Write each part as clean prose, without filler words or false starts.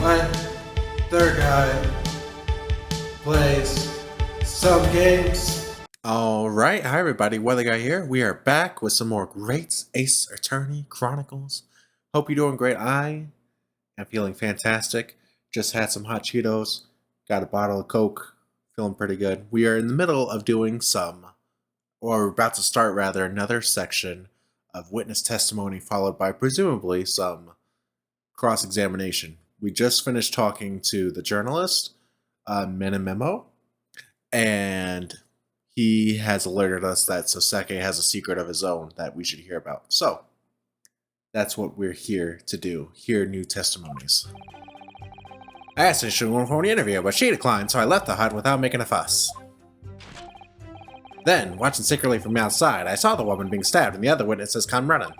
My third guy plays some games. Alright, hi everybody, Weather Guy here. We are back with some more great Ace Attorney Chronicles. Hope you're doing great. I am feeling fantastic. Just had some hot Cheetos, got a bottle of Coke, feeling pretty good. We are in the middle of doing or about to start rather, another section of witness testimony followed by presumably some cross-examination. We just finished talking to the journalist, Memo, and he has alerted us that Susato has a secret of his own that we should hear about. So, that's what we're here to do. Hear new testimonies. I asked her if she would go for the interview, but she declined, so I left the hut without making a fuss. Then, watching secretly from outside, I saw the woman being stabbed and the other witnesses come running.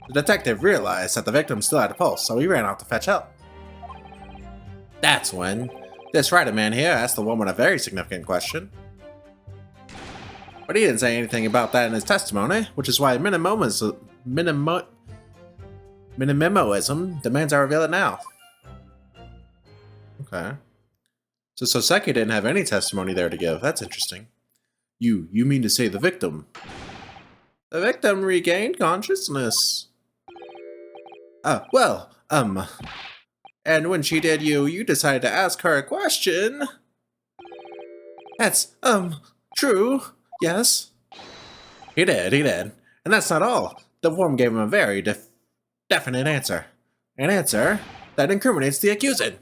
The detective realized that the victim still had a pulse, so he ran off to fetch help. That's when this writer man here asked the woman a very significant question. But he didn't say anything about that in his testimony, which is why minimoism demands I reveal it now. Okay. So Soseki didn't have any testimony there to give. That's interesting. You mean to say the victim? The victim regained consciousness. And when she did, you decided to ask her a question. That's, true. Yes. He did. And that's not all. The woman gave him a very definite answer. An answer that incriminates the accused.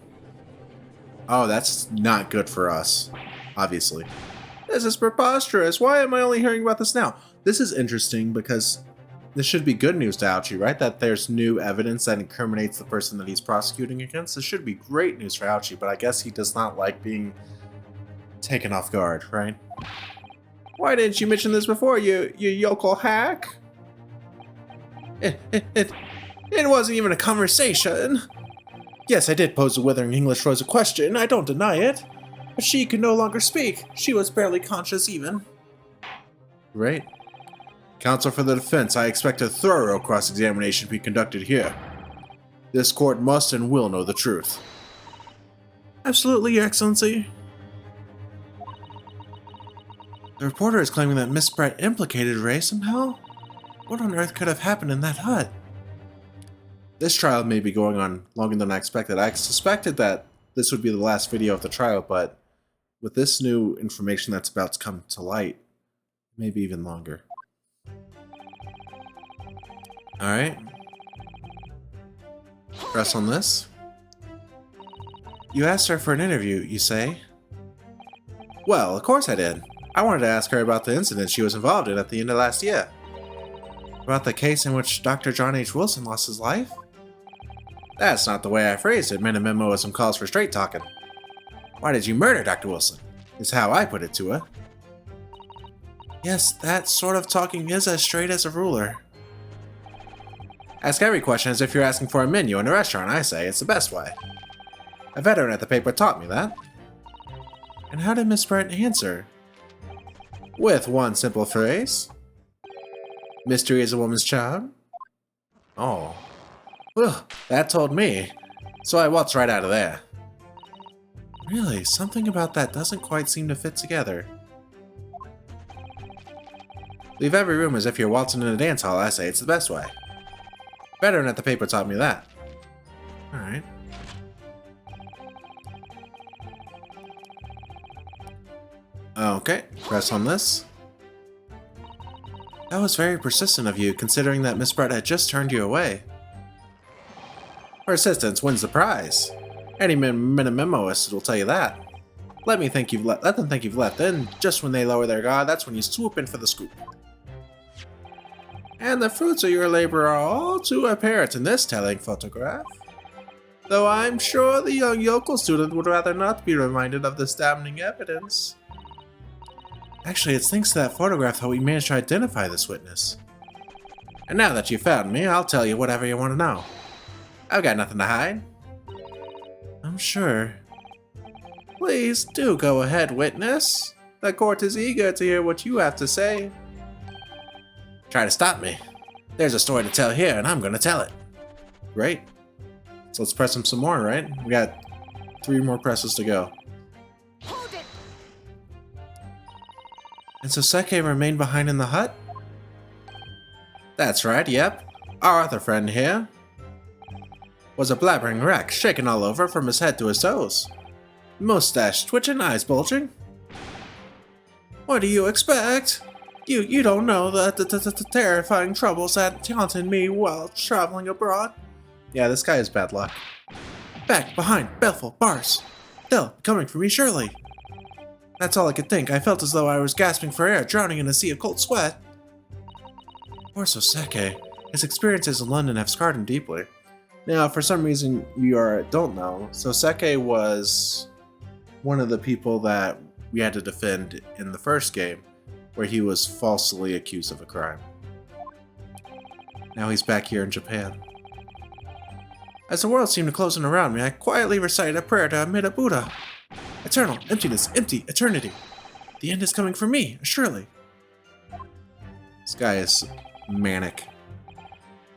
Oh, that's not good for us, obviously. This is preposterous. Why am I only hearing about this now? This is interesting because this should be good news to Ouchie, right? That there's new evidence that incriminates the person that he's prosecuting against. This should be great news for Ouchie, but I guess he does not like being taken off guard, right? Why didn't you mention this before, you yokel hack? It wasn't even a conversation. Yes, I did pose the Withering English Rose a question, I don't deny it. But she could no longer speak. She was barely conscious even. Right. Counsel for the defense, I expect a thorough cross-examination be conducted here. This court must and will know the truth. Absolutely, Your Excellency. The reporter is claiming that Miss Brett implicated Ray somehow? What on earth could have happened in that hut? This trial may be going on longer than I expected. I suspected that this would be the last video of the trial, but with this new information that's about to come to light, maybe even longer. Alright. Press on this. You asked her for an interview, you say? Well, of course I did. I wanted to ask her about the incident she was involved in at the end of last year. About the case in which Dr. John H. Wilson lost his life? That's not the way I phrased it. Minimoism calls for straight talking. Why did you murder Dr. Wilson? Is how I put it to her. Yes, that sort of talking is as straight as a ruler. Ask every question as if you're asking for a menu in a restaurant, I say. It's the best way. A veteran at the paper taught me that. And how did Miss Brett answer? With one simple phrase. Mystery is a woman's charm. Oh. Well, that told me. So I waltzed right out of there. Really, something about that doesn't quite seem to fit together. Leave every room as if you're waltzing in a dance hall, I say. It's the best way. Veteran at the paper taught me that. Alright. Okay, press on this. That was very persistent of you, considering that Miss Brett had just turned you away. Persistence wins the prize. Any minimoist will tell you that. Let them think you've left. Then, just when they lower their guard, that's when you swoop in for the scoop. And the fruits of your labor are all too apparent in this telling photograph. Though I'm sure the young yokel student would rather not be reminded of this damning evidence. Actually, it's thanks to that photograph that we managed to identify this witness. And now that you found me, I'll tell you whatever you want to know. I've got nothing to hide. I'm sure. Please do go ahead, witness. The court is eager to hear what you have to say. Try to stop me. There's a story to tell here, and I'm gonna tell it. Great. So let's press him some more, right? We got 3 more presses to go. Hold it. And so Seke remained behind in the hut? That's right, yep. Our other friend here was a blabbering wreck, shaken all over from his head to his toes. Mustache twitching, eyes bulging. What do you expect? You don't know the terrifying troubles that haunted me while traveling abroad? Yeah, this guy is bad luck. Back, behind, baleful, bars. They'll be coming for me, surely. That's all I could think. I felt as though I was gasping for air, drowning in a sea of cold sweat. Poor Soseke. His experiences in London have scarred him deeply. Now, for some reason you don't know, Soseke was one of the people that we had to defend in the first game, where he was falsely accused of a crime. Now he's back here in Japan. As the world seemed to close in around me, I quietly recited a prayer to Amida Buddha. Eternal, emptiness, empty, eternity. The end is coming for me, surely. This guy is manic.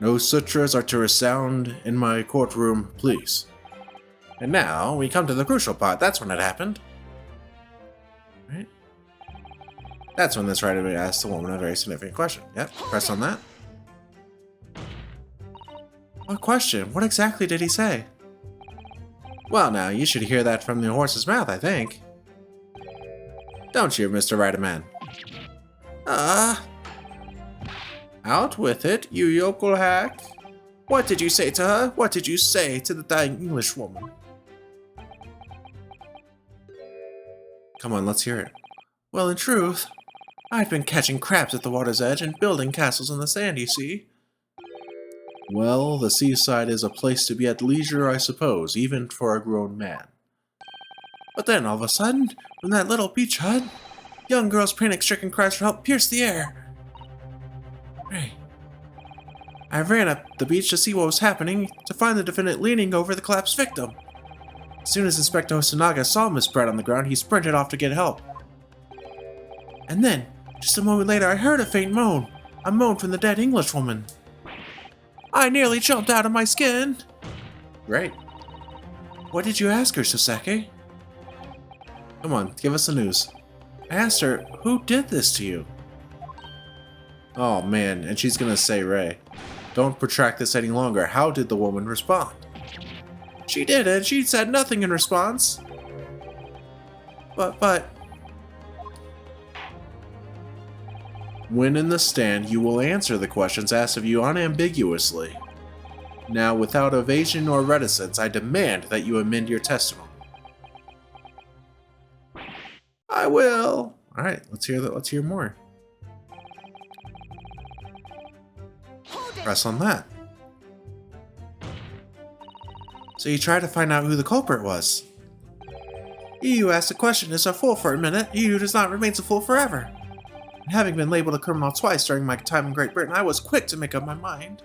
No sutras are to resound in my courtroom, please. And now we come to the crucial part. That's when it happened. Right? That's when this writer asked the woman a very significant question. Yep, press on that. What question? What exactly did he say? Well, now, you should hear that from the horse's mouth, I think. Don't you, Mr. Riderman? Out with it, you yokel hack. What did you say to her? What did you say to the dying Englishwoman? Come on, let's hear it. Well, in truth, I'd been catching crabs at the water's edge and building castles in the sand, you see. Well, the seaside is a place to be at leisure, I suppose, even for a grown man. But then, all of a sudden, from that little beach hut, young girls' panic-stricken cries for help pierced the air. Hey. I ran up the beach to see what was happening, to find the defendant leaning over the collapsed victim. As soon as Inspector Hosonaga saw Miss Brett on the ground, he sprinted off to get help. And then, just a moment later, I heard a faint moan. A moan from the dead Englishwoman. I nearly jumped out of my skin. Great. What did you ask her, Soseke? Come on, give us the news. I asked her, who did this to you? Oh man, and she's gonna say Ray. Don't protract this any longer. How did the woman respond? She didn't. She said nothing in response. But... When in the stand, you will answer the questions asked of you unambiguously. Now, without evasion or reticence, I demand that you amend your testimony. I will. All right, let's hear more. Press on that. So you try to find out who the culprit was. He who asks a question is a fool for a minute. He who does not remains a fool forever. And having been labeled a criminal twice during my time in Great Britain, I was quick to make up my mind.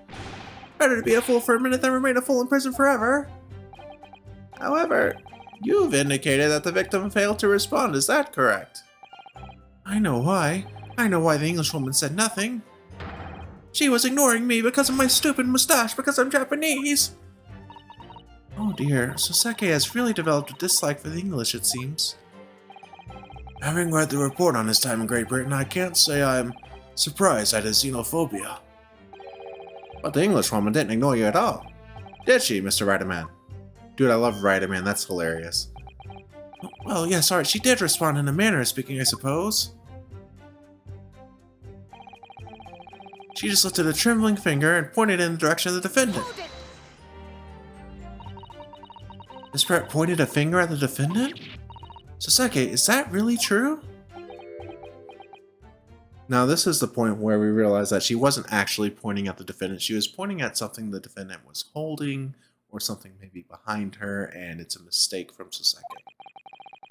Better to be a fool for a minute than remain a fool in prison forever. However, you've indicated that the victim failed to respond. Is that correct? I know why. I know why the Englishwoman said nothing. She was ignoring me because of my stupid mustache, because I'm Japanese. Oh dear, Soseke has really developed a dislike for the English, it seems. Having read the report on his time in Great Britain, I can't say I'm surprised at his xenophobia. But the Englishwoman didn't ignore you at all. Did she, Mr. Riderman? Dude, I love Riderman, that's hilarious. Well, yes, alright, she did respond in a manner of speaking, I suppose. She just lifted a trembling finger and pointed in the direction of the defendant. Miss Brett pointed a finger at the defendant? Soseke, is that really true? Now this is the point where we realize that she wasn't actually pointing at the defendant. She was pointing at something the defendant was holding, or something maybe behind her, and it's a mistake from Soseke.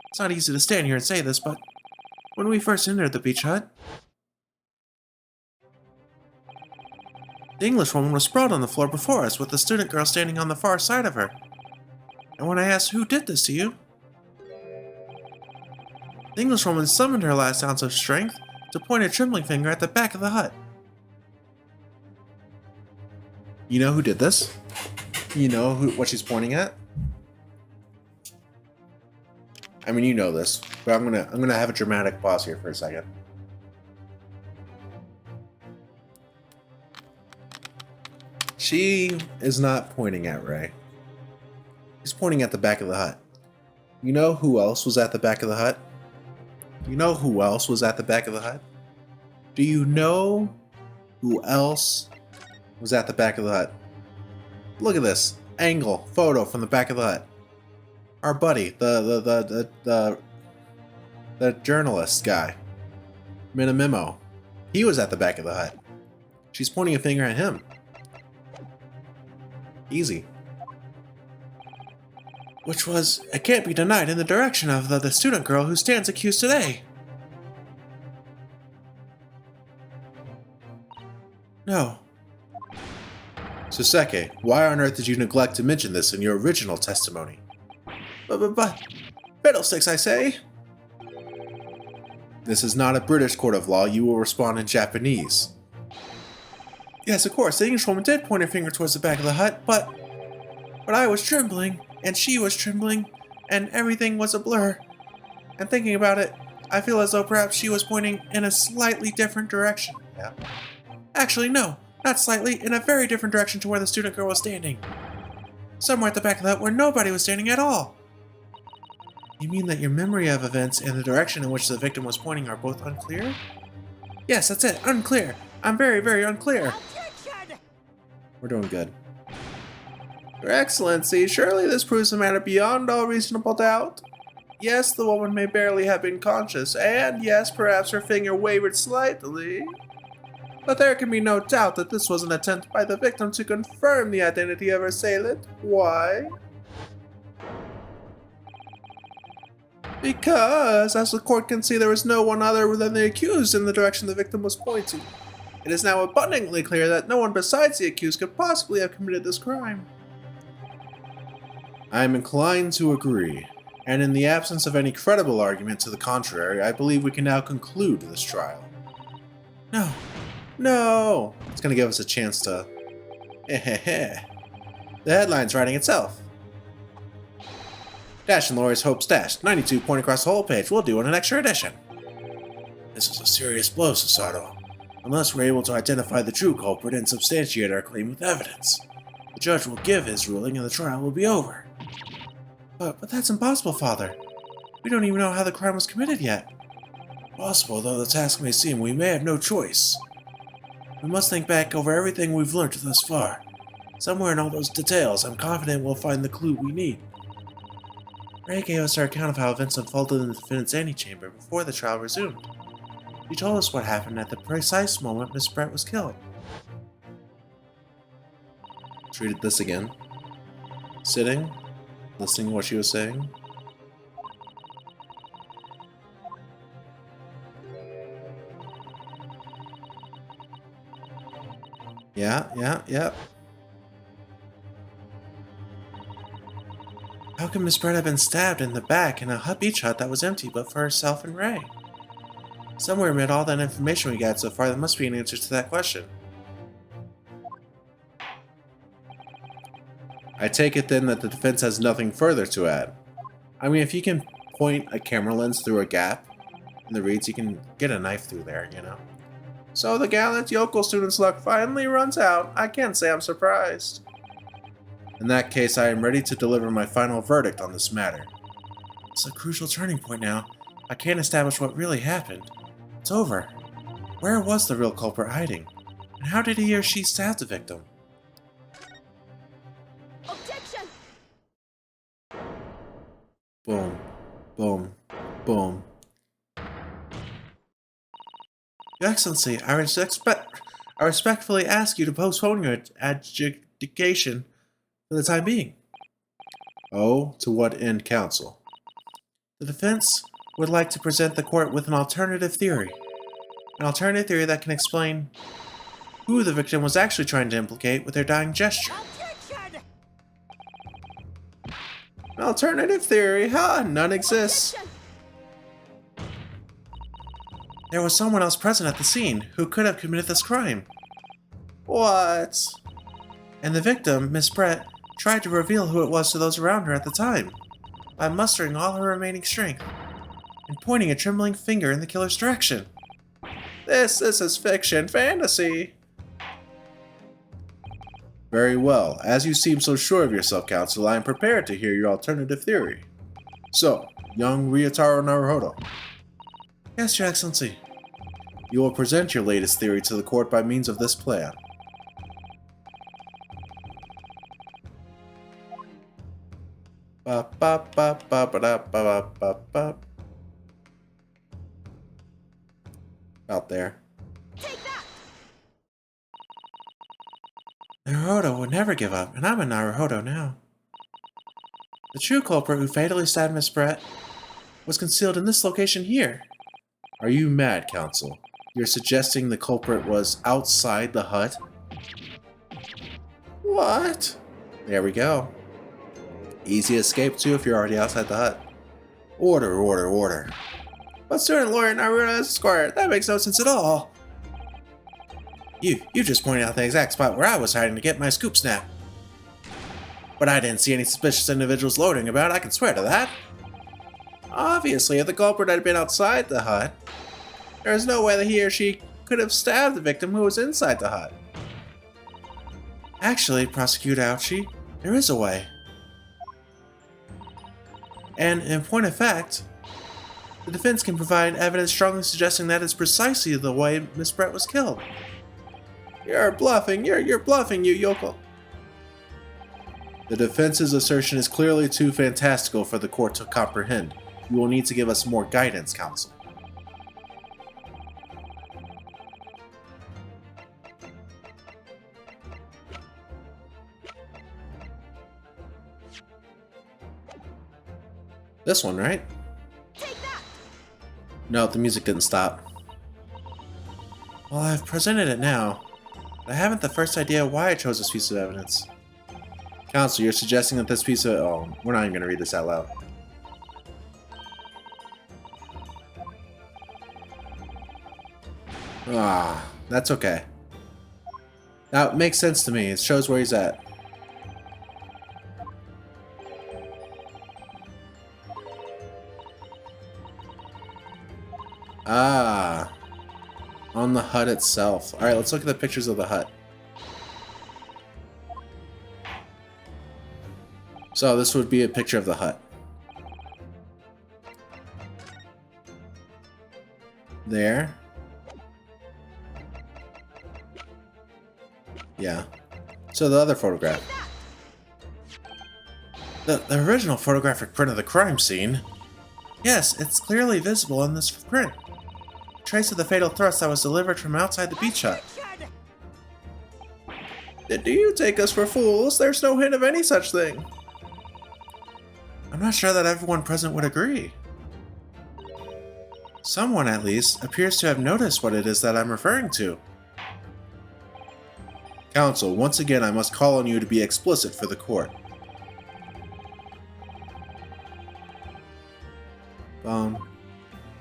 It's not easy to stand here and say this, but when we first entered the beach hut, the Englishwoman was sprawled on the floor before us, with the student girl standing on the far side of her. And when I asked who did this to you, the Englishwoman summoned her last ounce of strength to point a trembling finger at the back of the hut. You know who did this? You know what she's pointing at? I mean, you know this, but I'm gonna have a dramatic pause here for a second. She is not pointing at Ray. She's pointing at the back of the hut. You know who else was at the back of the hut? You know who else was at the back of the hut? Do you know who else was at the back of the hut? Look at this angle photo from the back of the hut. Our buddy, the journalist guy, Minamimo. He was at the back of the hut. She's pointing a finger at him. Easy. Which was, it can't be denied, in the direction of the student girl who stands accused today. No. Susato, why on earth did you neglect to mention this in your original testimony? But, fiddlesticks, I say! This is not a British court of law, you will respond in Japanese. Yes, of course, the Englishwoman did point her finger towards the back of the hut, but I was trembling, and she was trembling, and everything was a blur. And thinking about it, I feel as though perhaps she was pointing in a slightly different direction. Yeah. Actually, no, not slightly, in a very different direction to where the student girl was standing. Somewhere at the back of the hut where nobody was standing at all. You mean that your memory of events and the direction in which the victim was pointing are both unclear? Yes, that's it, unclear. I'm very, very unclear. We're doing good. Your Excellency, surely this proves the matter beyond all reasonable doubt. Yes, the woman may barely have been conscious, and yes, perhaps her finger wavered slightly. But there can be no doubt that this was an attempt by the victim to confirm the identity of her assailant. Why? Because, as the court can see, there was no one other than the accused in the direction the victim was pointing. It is now abundantly clear that no one besides the accused could possibly have committed this crime. I am inclined to agree, and in the absence of any credible argument to the contrary, I believe we can now conclude this trial. No. No! It's going to give us a chance to... The headline's writing itself. Dash and Lawyer's Hope's Dash, 92 point across the whole page. We'll do in an extra edition. This is a serious blow, Susato. Unless we're able to identify the true culprit and substantiate our claim with evidence. The judge will give his ruling and the trial will be over. But that's impossible, Father. We don't even know how the crime was committed yet. Possible though the task may seem, we may have no choice. We must think back over everything we've learned thus far. Somewhere in all those details, I'm confident we'll find the clue we need. Ray gave us our account of how events unfolded in the defendant's antechamber before the trial resumed. He told us what happened at the precise moment Miss Brett was killed. Treated this again. Sitting, listening to what she was saying. Yeah. How could Miss Brett have been stabbed in the back in a beach hut that was empty but for herself and Ray? Somewhere amid all that information we got so far, there must be an answer to that question. I take it then that the defense has nothing further to add. I mean, if you can point a camera lens through a gap in the reeds, you can get a knife through there, you know. So the gallant yokel student's luck finally runs out. I can't say I'm surprised. In that case, I am ready to deliver my final verdict on this matter. It's a crucial turning point now. I can't establish what really happened. It's over. Where was the real culprit hiding? And how did he or she stab the victim? Objection! Boom. Boom. Boom. Your Excellency, I respectfully ask you to postpone your adjudication for the time being. Oh, to what end, counsel? The defense would like to present the court with an alternative theory. An alternative theory that can explain who the victim was actually trying to implicate with their dying gesture. Objection! An alternative theory? Ha! None exists. Objection! There was someone else present at the scene who could have committed this crime. What? And the victim, Miss Brett, tried to reveal who it was to those around her at the time by mustering all her remaining strength and pointing a trembling finger in the killer's direction. This is fiction fantasy. Very well. As you seem so sure of yourself, Counsel, I am prepared to hear your alternative theory. So, young Ryotaro Naruhodo. Yes, Your Excellency. You will present your latest theory to the court by means of this plan. Ba ba ba ba ba da ba ba ba ba. Out there. Naruhodo would never give up, and I'm a Naruhodo now. The true culprit who fatally stabbed Miss Brett was concealed in this location here. Are you mad, Counsel? You're suggesting the culprit was outside the hut? What? There we go. Easy escape too if you're already outside the hut. Order, order, order. But student lawyer Naruto is escort. That makes no sense at all. You just pointed out the exact spot where I was hiding to get my scoop snap. But I didn't see any suspicious individuals loitering about, I can swear to that. Obviously, if the culprit had been outside the hut, there is no way that he or she could have stabbed the victim who was inside the hut. Actually, Prosecutor Ouchie, there is a way. And in point of fact, the defense can provide evidence strongly suggesting that is precisely the way Miss Brett was killed. You're bluffing, you're bluffing, you yokel. The defense's assertion is clearly too fantastical for the court to comprehend. You will need to give us more guidance, Counsel. This one, right? No, the music didn't stop. Well, I've presented it now, but I haven't the first idea why I chose this piece of evidence. Counsel, you're suggesting that this piece of... Oh, we're not even going to read this out loud. Ah, that's okay. Now, it makes sense to me. It shows where he's at. Ah, on the hut itself. Alright, let's look at the pictures of the hut. So this would be a picture of the hut. There. Yeah. So the other photograph. The original photographic print of the crime scene. Yes, it's clearly visible in this print. Trace of the fatal thrust that was delivered from outside the beach hut. Do you take us for fools? There's no hint of any such thing. I'm not sure that everyone present would agree. Someone, at least, appears to have noticed what it is that I'm referring to. Counsel, once again I must call on you to be explicit for the court.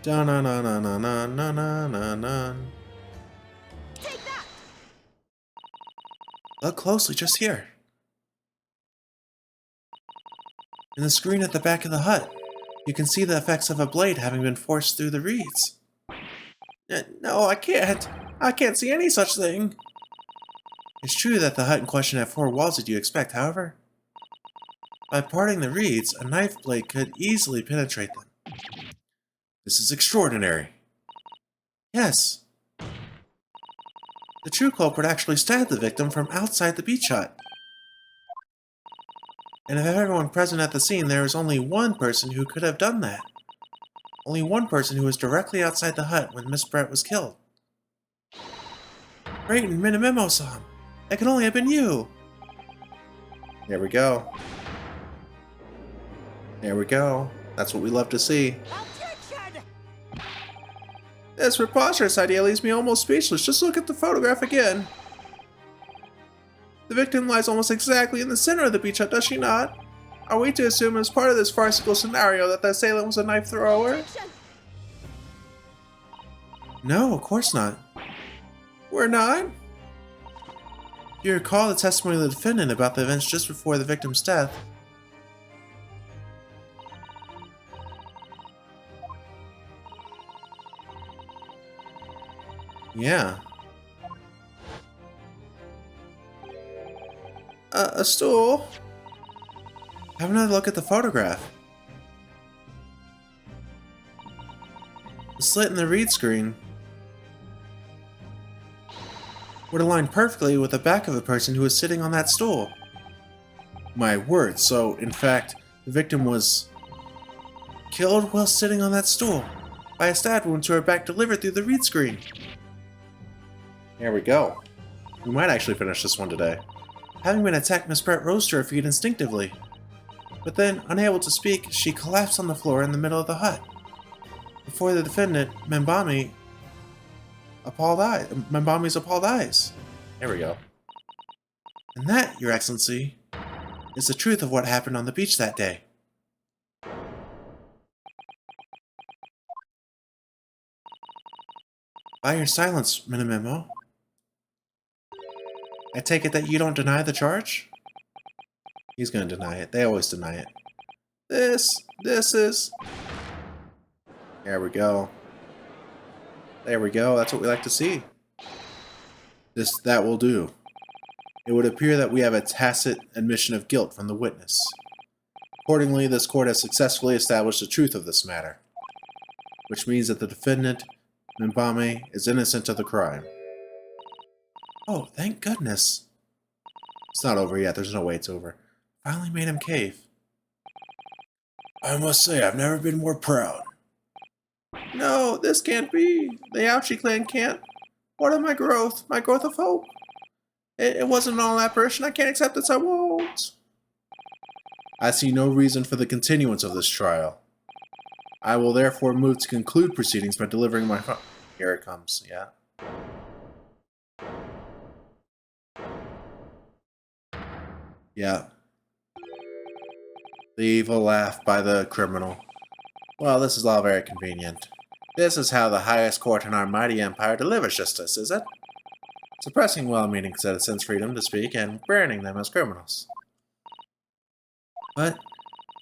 Da na na na na na na na na na. Look closely, just here. In the screen at the back of the hut, you can see the effects of a blade having been forced through the reeds. No, I can't. I can't see any such thing. It's true that the hut in question had 4 walls as you expect, however. By parting the reeds, a knife blade could easily penetrate them. This is extraordinary. Yes. The true culprit actually stabbed the victim from outside the beach hut. And of everyone present at the scene, there is only one person who could have done that. Only one person who was directly outside the hut when Miss Brett was killed. Brayton Minamemo-san! That could only have been you! There we go. There we go. That's what we love to see. This preposterous idea leaves me almost speechless. Just look at the photograph again. The victim lies almost exactly in the center of the beach hut, does she not? Are we to assume as part of this farcical scenario that the assailant was a knife thrower? No, of course not. We're not? You recall the testimony of the defendant about the events just before the victim's death. Yeah. A stool? Have another look at the photograph. The slit in the read screen would align perfectly with the back of the person who was sitting on that stool. My word, so in fact, the victim was killed while sitting on that stool by a stab wound to her back delivered through the read screen. There we go. We might actually finish this one today. Having been attacked, Miss Brett rose to her feet instinctively. But then, unable to speak, she collapsed on the floor in the middle of the hut. Before the defendant, Membami's appalled eyes. There we go. And that, Your Excellency, is the truth of what happened on the beach that day. By your silence, Minamemo, I take it that you don't deny the charge? He's gonna deny it. They always deny it. This is... There we go. There we go. That's what we like to see. That will do. It would appear that we have a tacit admission of guilt from the witness. Accordingly, this court has successfully established the truth of this matter, which means that the defendant, Mbame, is innocent of the crime. Oh, thank goodness. It's not over yet. There's no way it's over. Finally made him cave. I must say, I've never been more proud. No, this can't be. The Ouchie clan can't. What of my growth? My growth of hope? It wasn't all apparition. I can't accept this. I won't. I see no reason for the continuance of this trial. I will therefore move to conclude proceedings by delivering my... Here it comes, yeah. Yeah. The evil laugh by the criminal. Well, this is all very convenient. This is how the highest court in our mighty empire delivers justice, is it? Suppressing well-meaning citizens' freedom to speak and branding them as criminals. But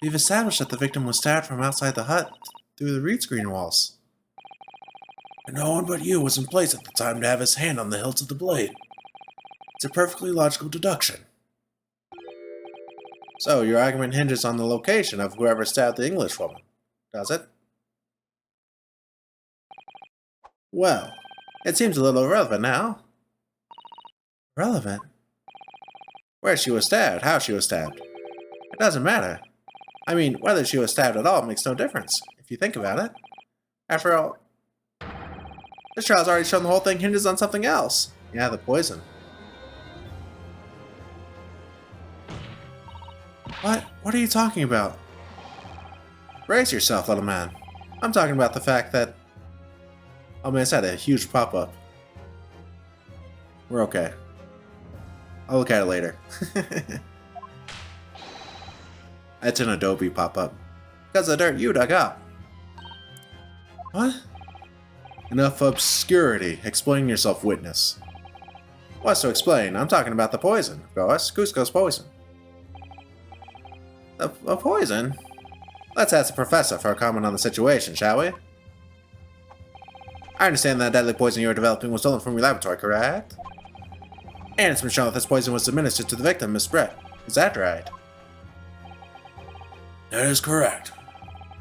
we've established that the victim was stabbed from outside the hut through the reed screen walls. And no one but you was in place at the time to have his hand on the hilt of the blade. It's a perfectly logical deduction. So, your argument hinges on the location of whoever stabbed the Englishwoman, does it? Well, it seems a little irrelevant now. Relevant? Where she was stabbed, how she was stabbed. It doesn't matter. I mean, whether she was stabbed at all makes no difference, if you think about it. After all, this trial's already shown the whole thing hinges on something else. Yeah, the poison. What? What are you talking about? Brace yourself, little man. I'm talking about the fact that... Oh man, it's had a huge pop-up. We're okay. I'll look at it later. It's an Adobe pop-up. Because of the dirt you dug up. What? Enough obscurity. Explain yourself, witness. What's to explain? I'm talking about the poison, of course. Cusco's poison. A poison? Let's ask the professor for a comment on the situation, shall we? I understand that deadly poison you were developing was stolen from your laboratory, correct? And it's been shown that this poison was administered to the victim, Miss Brett. Is that right? That is correct.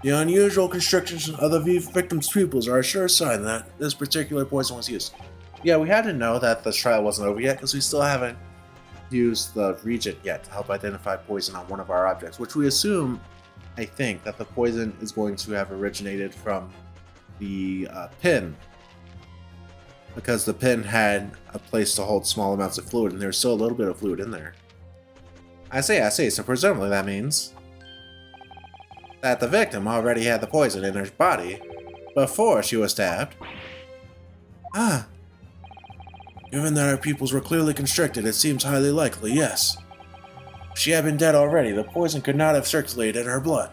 The unusual constrictions of the victim's pupils are a sure sign that this particular poison was used. Yeah, we had to know that the trial wasn't over yet because we still haven't used the Regent yet to help identify poison on one of our objects, which we assume, I think, that the poison is going to have originated from the pin, because the pin had a place to hold small amounts of fluid, and there's still a little bit of fluid in there. I see, so presumably that means that the victim already had the poison in her body before she was stabbed. Ah. Given that her pupils were clearly constricted, it seems highly likely, yes. If she had been dead already, the poison could not have circulated in her blood.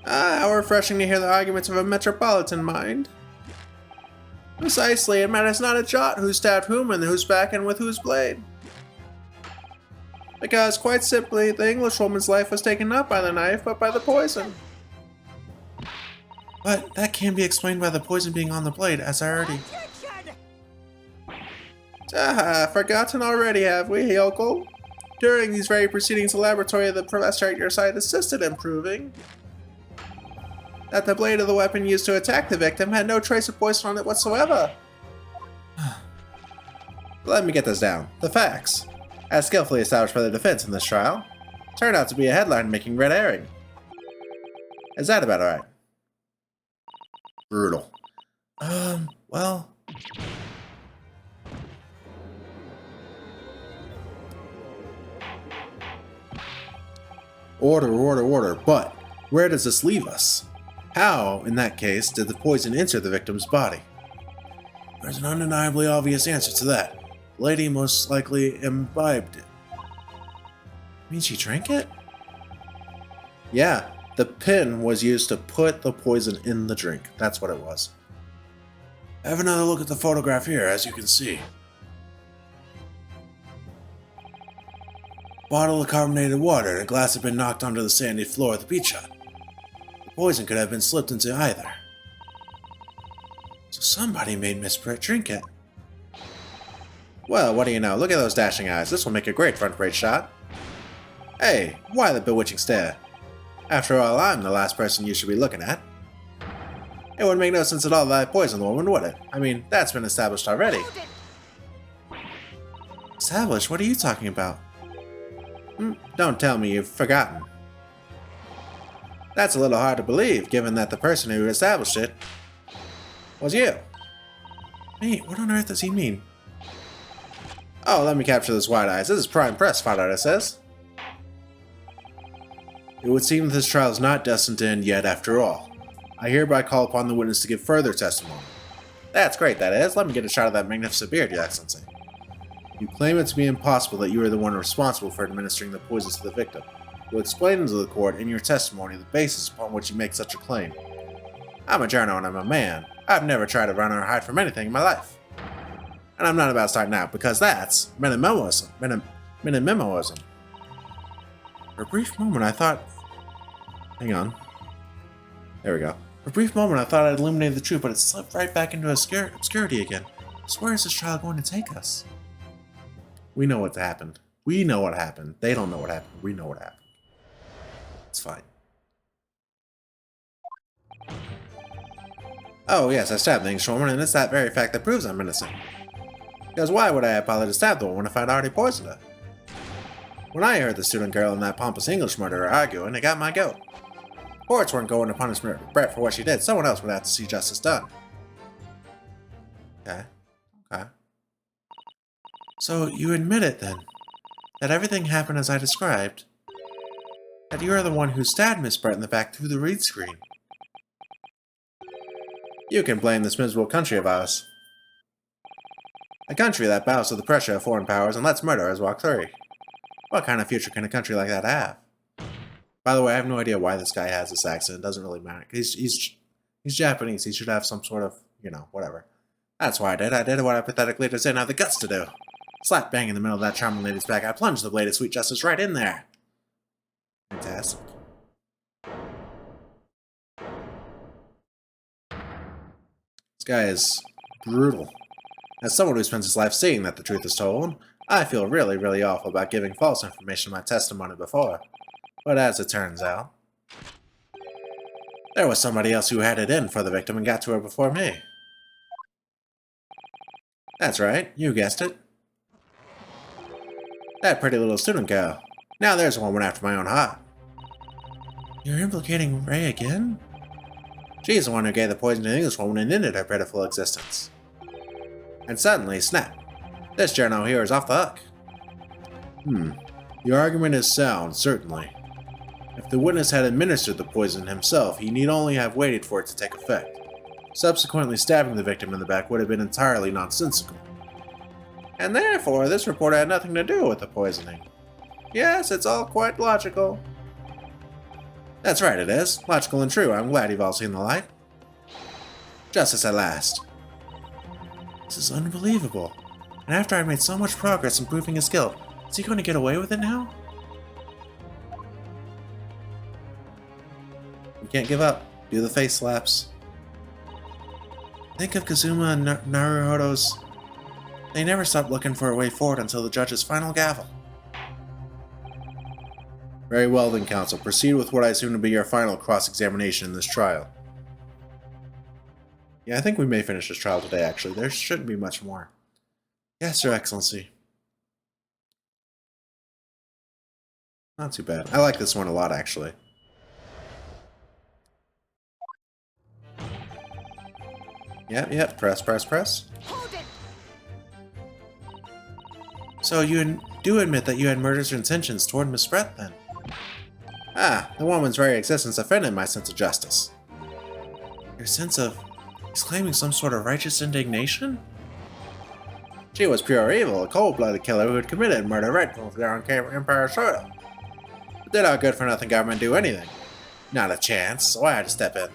Ah, how refreshing to hear the arguments of a metropolitan mind. Precisely, it matters not a jot who stabbed whom and whose back and with whose blade. Because, quite simply, the Englishwoman's life was taken not by the knife, but by the poison. But that can be explained by the poison being on the blade, as I already... Ah, forgotten already, have we, yokel? During these very proceedings, the laboratory of the professor at your side assisted in proving that the blade of the weapon used to attack the victim had no trace of poison on it whatsoever. Let me get this down. The facts, as skillfully established by the defense in this trial, turned out to be a headline-making red herring. Is that about right? Brutal. Well... Order, but where does this leave us? How, in that case, did the poison enter the victim's body? There's an undeniably obvious answer to that. The lady most likely imbibed it. Means she drank it? Yeah, the pin was used to put the poison in the drink. That's what it was. Have another look at the photograph here, as you can see. Bottle of carbonated water and a glass had been knocked onto the sandy floor of the beach hut. The poison could have been slipped into either. So somebody made Miss Britt drink it. Well, what do you know? Look at those dashing eyes. This will make a great front page shot. Hey, why the bewitching stare? After all, I'm the last person you should be looking at. It would make no sense at all that I poisoned the woman, would it? I mean, that's been established already. Established? What are you talking about? Don't tell me you've forgotten. That's a little hard to believe, given that the person who established it was you. Wait, what on earth does he mean? Oh, let me capture those wide eyes. This is prime press, Father, it says. It would seem that this trial is not destined to end yet after all. I hereby call upon the witness to give further testimony. That's great, that is. Let me get a shot of that magnificent beard, Your Excellency. You claim it to be impossible that you are the one responsible for administering the poisons to the victim. You'll explain to the court in your testimony the basis upon which you make such a claim. I'm a journo and I'm a man. I've never tried to run or hide from anything in my life. And I'm not about to start now, because that's minimalism. Minimalism. For a brief moment I thought... Hang on. There we go. For a brief moment I thought I'd illuminated the truth, but it slipped right back into obscurity again. So where is this trial going to take us? We know what happened. We know what happened. They don't know what happened. We know what happened. It's fine. Oh yes, I stabbed the Englishwoman, and it's that very fact that proves I'm innocent. Because why would I have bothered to stab the woman if I'd already poisoned her? When I heard the student girl and that pompous English murderer arguing, it got my goat. Courts weren't going to punish Brett for what she did. Someone else would have to see justice done. Okay. So, you admit it then, that everything happened as I described, that you are the one who stabbed Miss Brett in the back through the read screen. You can blame this miserable country of ours. A country that bows to the pressure of foreign powers and lets murderers walk free. What kind of future can a country like that have? By the way, I have no idea why this guy has this accent. It doesn't really matter. He's Japanese. He should have some sort of, whatever. That's why I did. I did what I pathetic leaders didn't have the guts to do. Slap bang in the middle of that charming lady's back, I plunged the blade of sweet justice right in there. Fantastic. This guy is brutal. As someone who spends his life seeing that the truth is told, I feel really, really awful about giving false information in my testimony before. But as it turns out, there was somebody else who had it in for the victim and got to her before me. That's right, you guessed it. That pretty little student girl. Now there's one after my own heart. You're implicating Ray again? She's the one who gave the poison to the Englishwoman and ended her pitiful existence. And suddenly, snap. This journo here is off the hook. The argument is sound, certainly. If the witness had administered the poison himself, he need only have waited for it to take effect. Subsequently stabbing the victim in the back would have been entirely nonsensical. And therefore, this report had nothing to do with the poisoning. Yes, it's all quite logical. That's right, it is. Logical and true. I'm glad you've all seen the light. Justice at last. This is unbelievable. And after I made so much progress in proving his guilt, is he going to get away with it now? You can't give up. Do the face slaps. Think of Kazuma and Naruhodo's. They never stopped looking for a way forward until the judge's final gavel. Very well then, counsel. Proceed with what I assume to be your final cross-examination in this trial. Yeah, I think we may finish this trial today, actually. There shouldn't be much more. Yes, Your Excellency. Not too bad. I like this one a lot, actually. Yep. Press. Hold it. So you do admit that you had murderous intentions toward Miss Brett, then? Ah, the woman's very existence offended my sense of justice. Your sense of... He's claiming some sort of righteous indignation? She was pure evil, a cold-blooded killer who had committed murder right before Emperor Susato. But did our good-for-nothing government do anything? Not a chance, so I had to step in.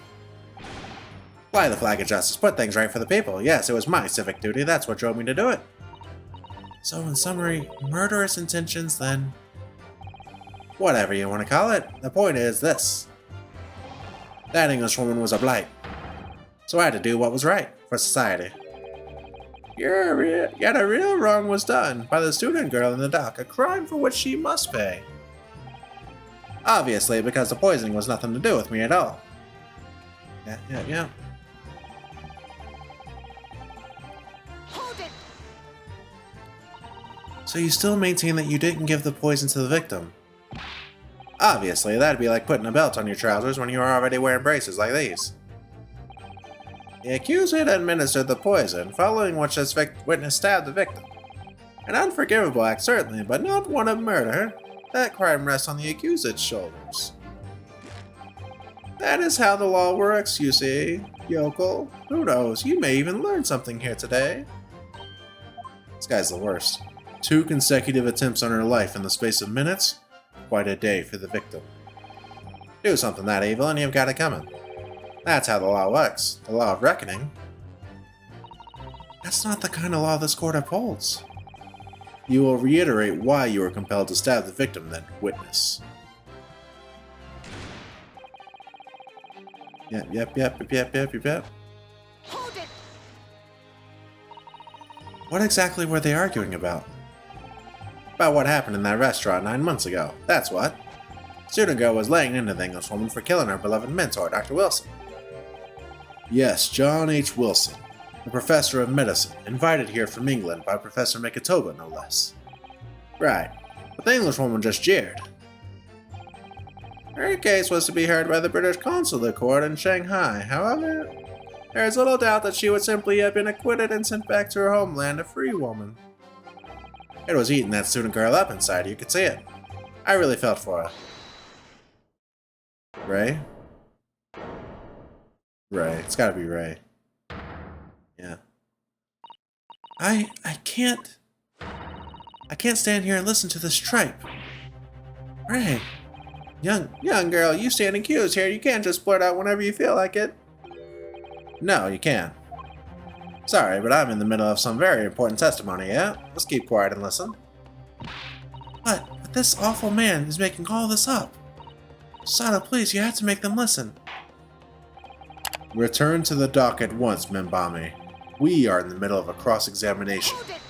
Fly the flag of justice, put things right for the people. Yes, it was my civic duty, that's what drove me to do it. So in summary, murderous intentions then? Whatever you want to call it, the point is this. That Englishwoman was a blight. So I had to do what was right for society. Yet a real wrong was done by the student girl in the dock, a crime for which she must pay. Obviously, because the poisoning was nothing to do with me at all. Yeah. Hold it. So you still maintain that you didn't give the poison to the victim? Obviously, that'd be like putting a belt on your trousers when you are already wearing braces like these. The accused had administered the poison, following which this witness stabbed the victim. An unforgivable act, certainly, but not one of murder. That crime rests on the accused's shoulders. That is how the law works, you see, yokel. Who knows, you may even learn something here today. This guy's the worst. 2 consecutive attempts on her life in the space of minutes? Quite a day for the victim. Do something that evil and you've got it coming. That's how the law works. The law of reckoning. That's not the kind of law this court upholds. You will reiterate why you were compelled to stab the victim, then, witness. Yep. Hold it. What exactly were they arguing about? About what happened in that restaurant 9 months ago, that's what. Student girl was laying into the Englishwoman for killing her beloved mentor, Dr. Wilson. Yes, John H. Wilson, the professor of medicine, invited here from England by Professor Mikitoba, no less. Right, but the Englishwoman just jeered. Her case was to be heard by the British Consular Court in Shanghai. However, there is little doubt that she would simply have been acquitted and sent back to her homeland a free woman. It was eating that student girl up inside, you could see it. I really felt for her. Ray? Ray. It's gotta be Ray. Yeah. I can't stand here and listen to this tripe. Ray. Young girl, you stand accused here. You can't just blurt out whenever you feel like it. No, you can't. Sorry, but I'm in the middle of some very important testimony, yeah? Let's keep quiet and listen. But this awful man is making all this up. Susato, please, you have to make them listen. Return to the dock at once, Membami. We are in the middle of a cross-examination. Hold it.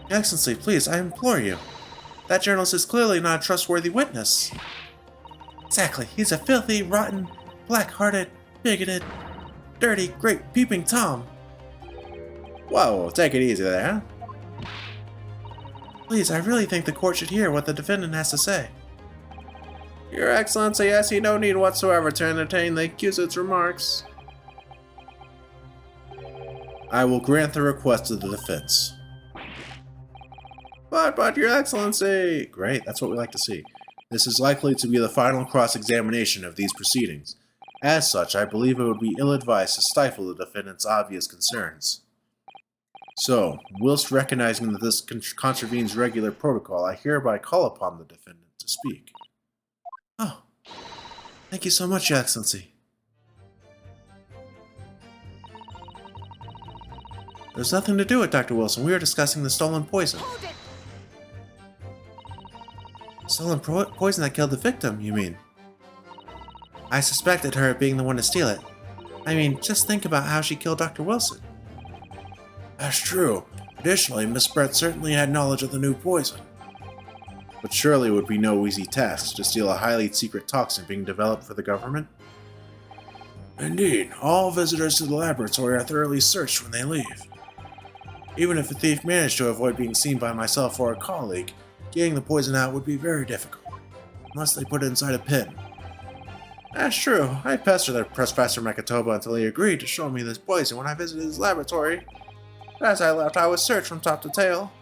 Your Excellency, please, I implore you. That journalist is clearly not a trustworthy witness. Exactly, he's a filthy, rotten, black-hearted, bigoted, dirty, great peeping Tom. Whoa, take it easy there. Please, I really think the court should hear what the defendant has to say. Your Excellency, I see no need whatsoever to entertain the accused's remarks. I will grant the request of the defense. But, Your Excellency! Great, that's what we like to see. This is likely to be the final cross-examination of these proceedings. As such, I believe it would be ill-advised to stifle the defendant's obvious concerns. So, whilst recognizing that this contravenes regular protocol, I hereby call upon the defendant to speak. Oh, thank you so much, Your Excellency. There's nothing to do with Dr. Wilson. We were discussing the stolen poison. Hold it! Stolen poison that killed the victim, you mean? I suspected her of being the one to steal it. I mean, just think about how she killed Dr. Wilson. That's true. Additionally, Miss Brett certainly had knowledge of the new poison. But surely it would be no easy task to steal a highly secret toxin being developed for the government? Indeed, all visitors to the laboratory are thoroughly searched when they leave. Even if a thief managed to avoid being seen by myself or a colleague, getting the poison out would be very difficult, unless they put it inside a pin. That's true. I pestered Professor Makatoba until he agreed to show me this poison when I visited his laboratory. But as I left, I was searched from top to tail.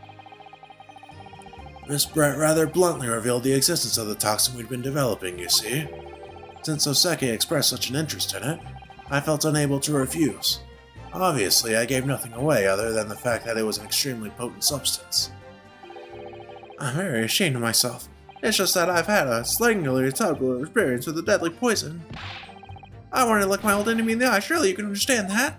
Miss Brett rather bluntly revealed the existence of the toxin we'd been developing, you see. Since Oseki expressed such an interest in it, I felt unable to refuse. Obviously, I gave nothing away other than the fact that it was an extremely potent substance. I'm very ashamed of myself. It's just that I've had a singularly terrible experience with a deadly poison. I wanted to look my old enemy in the eye, surely you can understand that?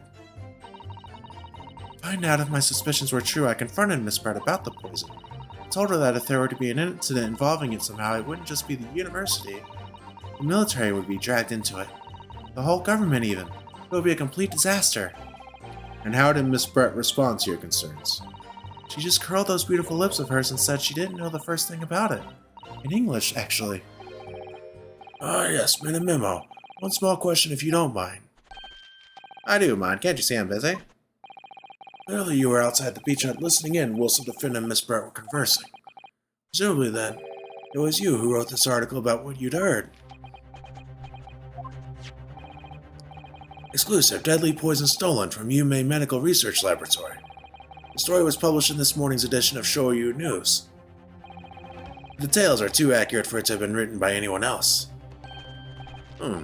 To find out if my suspicions were true, I confronted Miss Brett about the poison. I told her that if there were to be an incident involving it somehow, it wouldn't just be the university. The military would be dragged into it. The whole government even. It would be a complete disaster. And how did Miss Brett respond to your concerns? She just curled those beautiful lips of hers and said she didn't know the first thing about it. In English, actually. Ah, yes, made a memo. One small question if you don't mind. I do mind. Can't you see I'm busy? Clearly you were outside the beach hut listening in whilst the Finn and Miss Brett were conversing. Presumably then, it was you who wrote this article about what you'd heard. Exclusive, deadly poison stolen from Yume Medical Research Laboratory. The story was published in this morning's edition of Shoyu News. The details are too accurate for it to have been written by anyone else.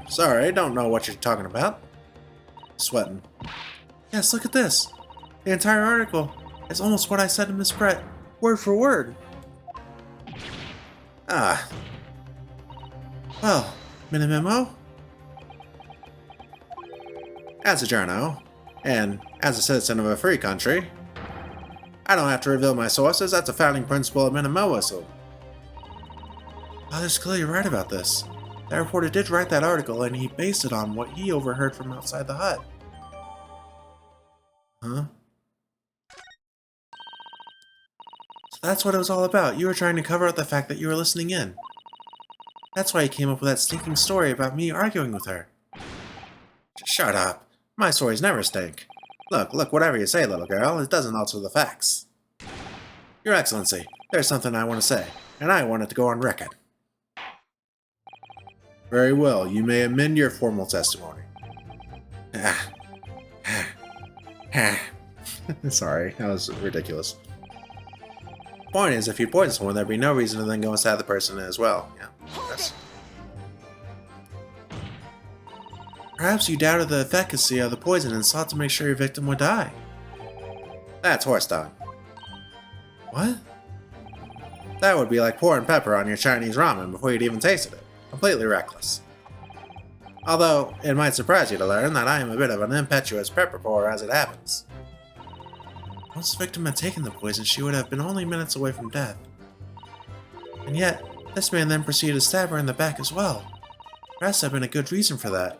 Sorry, I don't know what you're talking about. Sweating. Yes, look at this. The entire article is almost what I said to Miss Brett, word for word. Ah. Well, memo? As a journo, and as a citizen of a free country, I don't have to reveal my sources. That's a founding principle of Minimoa, so... Father's clearly right about this. That reporter did write that article, and he based it on what he overheard from outside the hut. Huh? So that's what it was all about. You were trying to cover up the fact that you were listening in. That's why he came up with that stinking story about me arguing with her. Shut up. My stories never stink. Look, whatever you say, little girl, it doesn't alter the facts. Your Excellency, there's something I want to say, and I want it to go on record. Very well, you may amend your formal testimony. Sorry, that was ridiculous. Point is, if you poison someone, there'd be no reason to then go inside the person as well. Yeah, yes. Perhaps you doubted the efficacy of the poison and sought to make sure your victim would die. That's horse dog. What? That would be like pouring pepper on your Chinese ramen before you'd even tasted it. Completely reckless. Although, it might surprise you to learn that I am a bit of an impetuous pepper pourer as it happens. Once the victim had taken the poison, she would have been only minutes away from death. And yet, this man then proceeded to stab her in the back as well. There has to have been a good reason for that.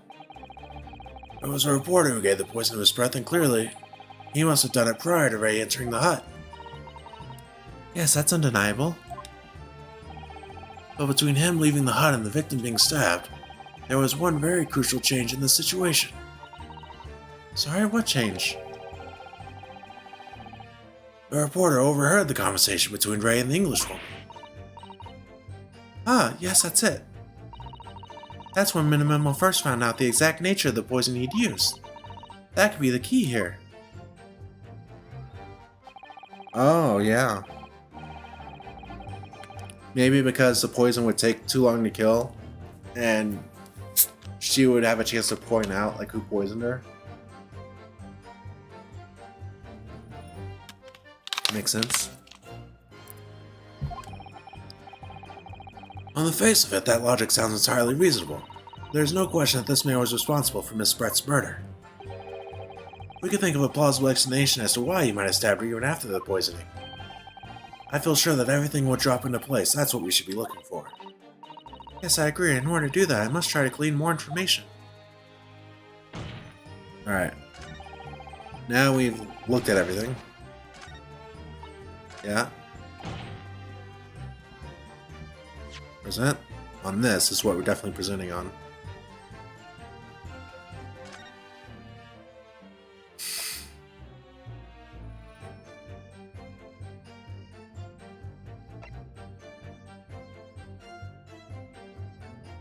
It was a reporter who gave the poison to his breath, and clearly, he must have done it prior to Ray entering the hut. Yes, that's undeniable. But between him leaving the hut and the victim being stabbed, there was one very crucial change in the situation. Sorry, what change? The reporter overheard the conversation between Ray and the Englishwoman. Ah, yes, that's it. That's when Minimemo first found out the exact nature of the poison he'd used. That could be the key here. Oh, yeah. Maybe because the poison would take too long to kill, and she would have a chance to point out like who poisoned her. Makes sense. On the face of it, that logic sounds entirely reasonable. There's no question that this man was responsible for Miss Brett's murder. We could think of a plausible explanation as to why he might have stabbed her even after the poisoning. I feel sure that everything will drop into place. That's what we should be looking for. Yes, I agree. In order to do that, I must try to glean more information. Alright. Now we've looked at everything. Yeah. Present on this is what we're definitely presenting on.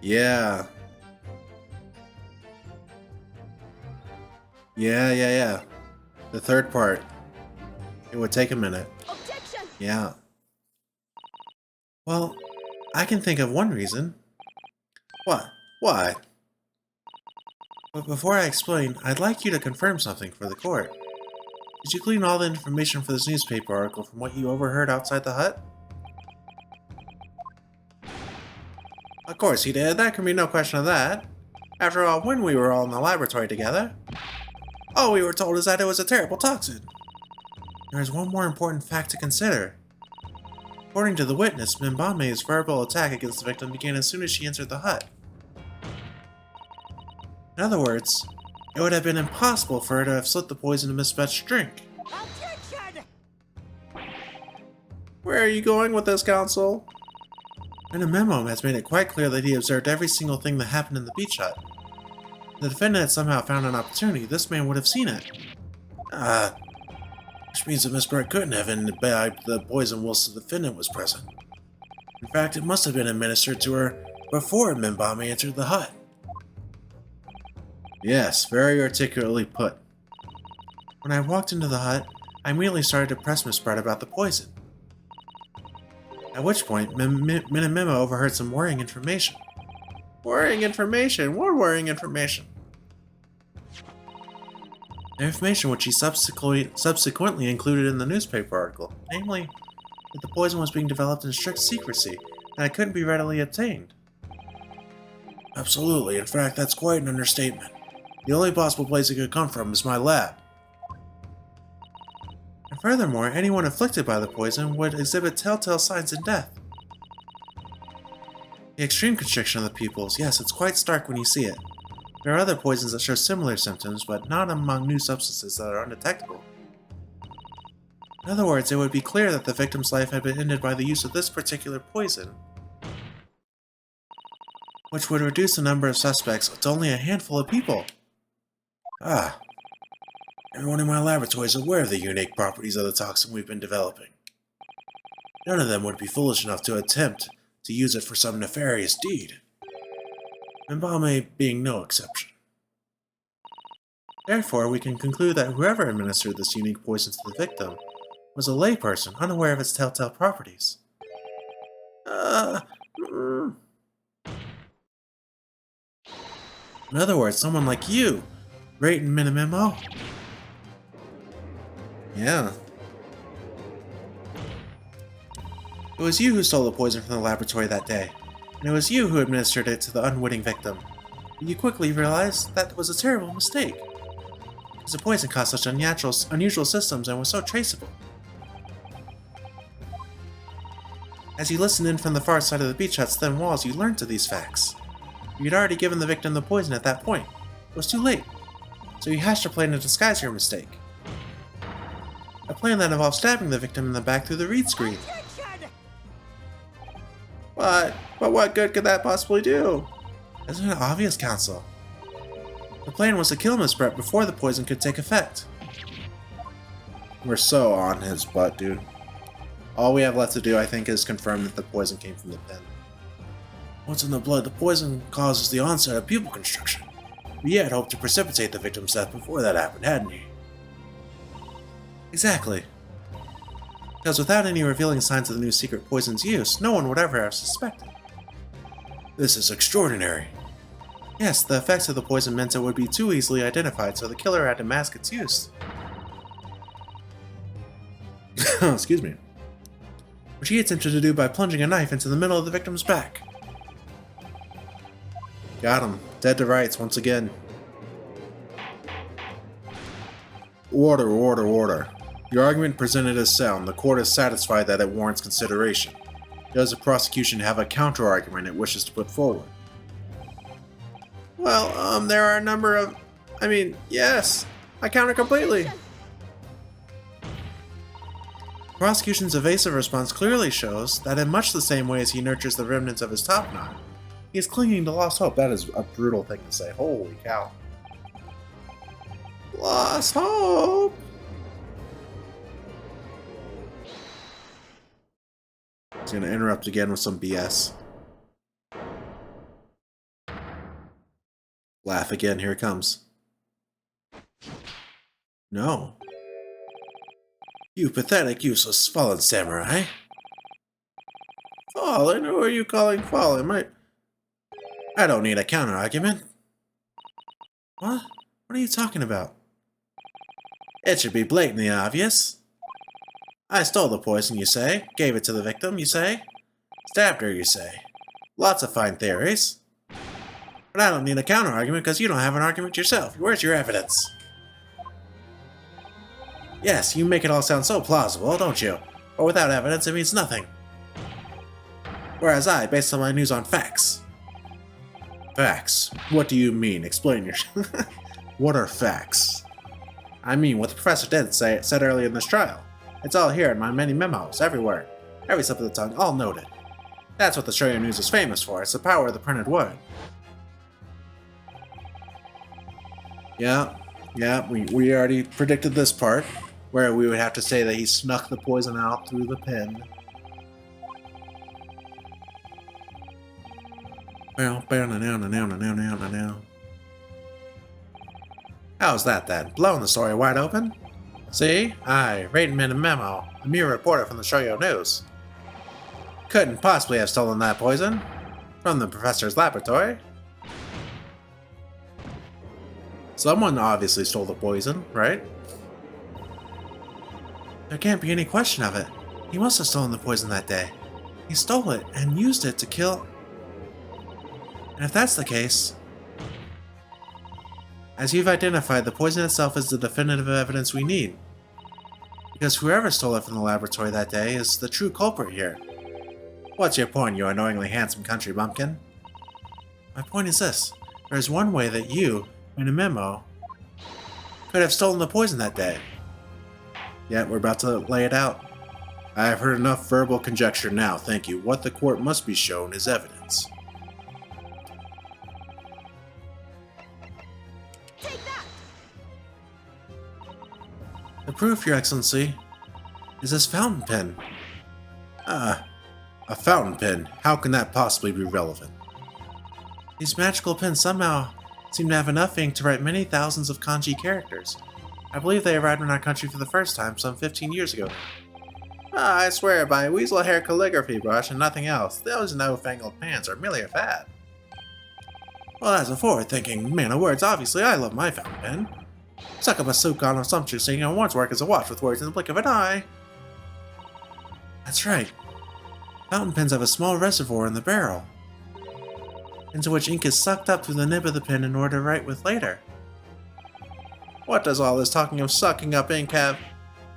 Yeah. Yeah. The third part. It would take a minute. Objection! Yeah. Well, I can think of one reason. What? Why? But before I explain, I'd like you to confirm something for the court. Did you glean all the information for this newspaper article from what you overheard outside the hut? Of course he did. There can be no question of that. After all, when we were all in the laboratory together, all we were told is that it was a terrible toxin. There is one more important fact to consider. According to the witness, Mimbame's verbal attack against the victim began as soon as she entered the hut. In other words, it would have been impossible for her to have slipped the poison in Miss Brett's drink. Objection! Where are you going with this, counsel? And a memo has made it quite clear that he observed every single thing that happened in the beach hut. If the defendant had somehow found an opportunity, this man would have seen it. Which means that Miss Brett couldn't have imbibed the poison whilst the defendant was present. In fact, it must have been administered to her before Mimbame entered the hut. Yes, very articulately put. When I walked into the hut, I immediately started to press Miss Brett about the poison. At which point, Minamima overheard some worrying information. Worrying information? What worrying information? The information which he subsequently included in the newspaper article, namely, that the poison was being developed in strict secrecy, and it couldn't be readily obtained. Absolutely, in fact, that's quite an understatement. The only possible place it could come from is my lab. And furthermore, anyone afflicted by the poison would exhibit telltale signs in death. The extreme constriction of the pupils, yes, it's quite stark when you see it. There are other poisons that show similar symptoms, but not among new substances that are undetectable. In other words, it would be clear that the victim's life had been ended by the use of this particular poison, which would reduce the number of suspects to only a handful of people. Everyone in my laboratory is aware of the unique properties of the toxin we've been developing. None of them would be foolish enough to attempt to use it for some nefarious deed. Mimbame being no exception. Therefore, we can conclude that whoever administered this unique poison to the victim was a layperson unaware of its telltale properties. In other words, someone like you, Rayton Minamimo. Yeah. It was you who stole the poison from the laboratory that day, and it was you who administered it to the unwitting victim. But you quickly realized that was a terrible mistake, because the poison caused such unusual systems and was so traceable. As you listened in from the far side of the beach hut's thin walls, you learned of these facts. You'd already given the victim the poison at that point. It was too late, so you hatched a plan to disguise your mistake. A plan that involved stabbing the victim in the back through the reed screen. Objection! What? But what good could that possibly do? Isn't it obvious, counsel? The plan was to kill Miss Brett before the poison could take effect. We're so on his butt, dude. All we have left to do, I think, is confirm that the poison came from the pen. Once in the blood, the poison causes the onset of pupil constriction. But he had hoped to precipitate the victim's death before that happened, hadn't he? Exactly. Because without any revealing signs of the new secret poison's use, no one would ever have suspected. This is extraordinary. Yes, the effects of the poison meant it would be too easily identified, so the killer had to mask its use. Excuse me. Which he attempted to do by plunging a knife into the middle of the victim's back. Got him. Dead to rights once again. Order, order, order. Your argument presented is sound. The court is satisfied that it warrants consideration. Does the prosecution have a counter-argument it wishes to put forward? Well, there are a number of... yes. I counter completely. Prosecution's evasive response clearly shows that in much the same way as he nurtures the remnants of his top knot, he is clinging to lost hope. That is a brutal thing to say. Holy cow. Lost hope! He's gonna interrupt again with some BS. Laugh again, here it comes. No. You pathetic, useless, fallen samurai. Fallen? Who are you calling fallen? I don't need a counter-argument. What? What are you talking about? It should be blatantly obvious. I stole the poison, you say. Gave it to the victim, you say. Stabbed her, you say. Lots of fine theories. But I don't need a counter-argument because you don't have an argument yourself. Where's your evidence? Yes, you make it all sound so plausible, don't you? But without evidence, it means nothing. Whereas I base all my news on facts. Facts? What do you mean? Explain your... What are facts? I mean what the professor did said earlier in this trial. It's all here in my many memos, everywhere. Every slip of the tongue, all noted. That's what the Shoyo News is famous for. It's the power of the printed word. Yeah, we already predicted this part, where we would have to say that he snuck the poison out through the pen. How's that then? Blowing the story wide open? See? Aye, writing in a memo. A mere reporter from the Shoyo News. Couldn't possibly have stolen that poison. From the professor's laboratory. Someone obviously stole the poison, right? There can't be any question of it. He must have stolen the poison that day. He stole it and used it to kill... And if that's the case... As you've identified, the poison itself is the definitive evidence we need. Because whoever stole it from the laboratory that day is the true culprit here. What's your point, you annoyingly handsome country bumpkin? My point is this. There is one way that you, in a memo, could have stolen the poison that day. Yeah, we're about to lay it out. I have heard enough verbal conjecture now, thank you. What the court must be shown is evidence. Take that! The proof, Your Excellency, is this fountain pen. A fountain pen? How can that possibly be relevant? These magical pens somehow seem to have enough ink to write many thousands of kanji characters. I believe they arrived in our country for the first time some 15 years ago. I swear by a weasel hair calligraphy brush and nothing else. Those no-fangled pens are merely a fad. Well, as a forward-thinking man of words, obviously I love my fountain pen. Suck up a Sukan or sumptuously and once work as a watch with words in the blink of an eye. That's right. Fountain pens have a small reservoir in the barrel, into which ink is sucked up through the nib of the pen in order to write with later. What does all this talking of sucking up ink have?